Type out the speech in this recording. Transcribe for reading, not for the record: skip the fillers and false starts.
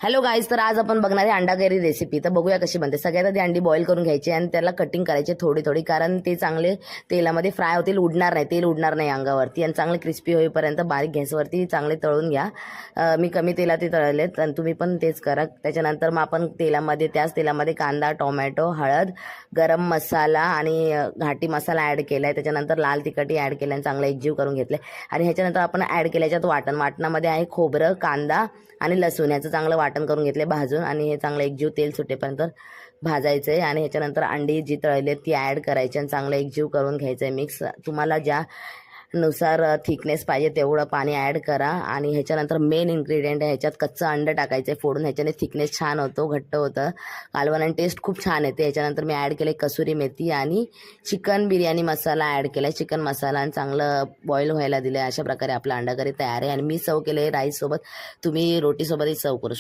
Hello guys, तर आज आपण बघणार आहे अंडा करी रेसिपी। तर बघूया कशी बनते। सगळ्यात आधी अंडी बॉईल करून घ्यायची आणि त्याला कटिंग करायचे थोडी थोडी, कारण ते चांगले तेलामध्ये फ्राय होतील, उडणार नाही, तेल उडणार नाही अंगावरती, आणि चांगले क्रिस्पी होईपर्यंत बारीक गॅसवरती चांगले तळून घ्या। मी कमी तेलात ते तळलेत आणि तुम्ही पण तेच करा। त्याच्यानंतर मग आपण त्याच तेलामध्ये कांदा, टोमॅटो, हळद, गरम मसाला आणि घाटी मसाला ॲड केलाय। त्याच्यानंतर लाल तिखटही ॲड केलं आणि चांगलं एकजीव करून घेतले। आणि ह्याच्यानंतर आपण ॲड केल्याच्यात वाटणामध्ये आहे खोबरं, कांदा आणि लसूण, याचं चांगलं वाटण करून घेतले भाजून, आणि हे चांगलं एकजीव तेल सुटेपर्यंत भाजायचं आहे। आणि ह्याच्यानंतर अंडी जी तळली ती ॲड करायची आणि चांगलं एकजीव करून घ्यायचं आहे मिक्स। तुम्हाला ज्या नुसार थिकनेस पाहिजे तेवढं पाणी ॲड करा। आणि ह्याच्यानंतर मेन इन्ग्रेडियंट आहे, ह्याच्यात कच्चं अंडं टाकायचं आहे फोडून, ह्याच्याने थिकनेस छान होतो, घट्ट होतं कालवण आणि टेस्ट खूप छान येते। ह्याच्यानंतर मी ॲड केले कसुरी मेथी आणि चिकन बिर्याणी मसाला ॲड केला, चिकन मसाला, आणि चांगलं बॉईल व्हायला दिलं। अशा प्रकारे आपला अंडा करी तयार आहे आणि मी सर्व केले राईससोबत, तुम्ही रोटीसोबतही सर्व करू शकता।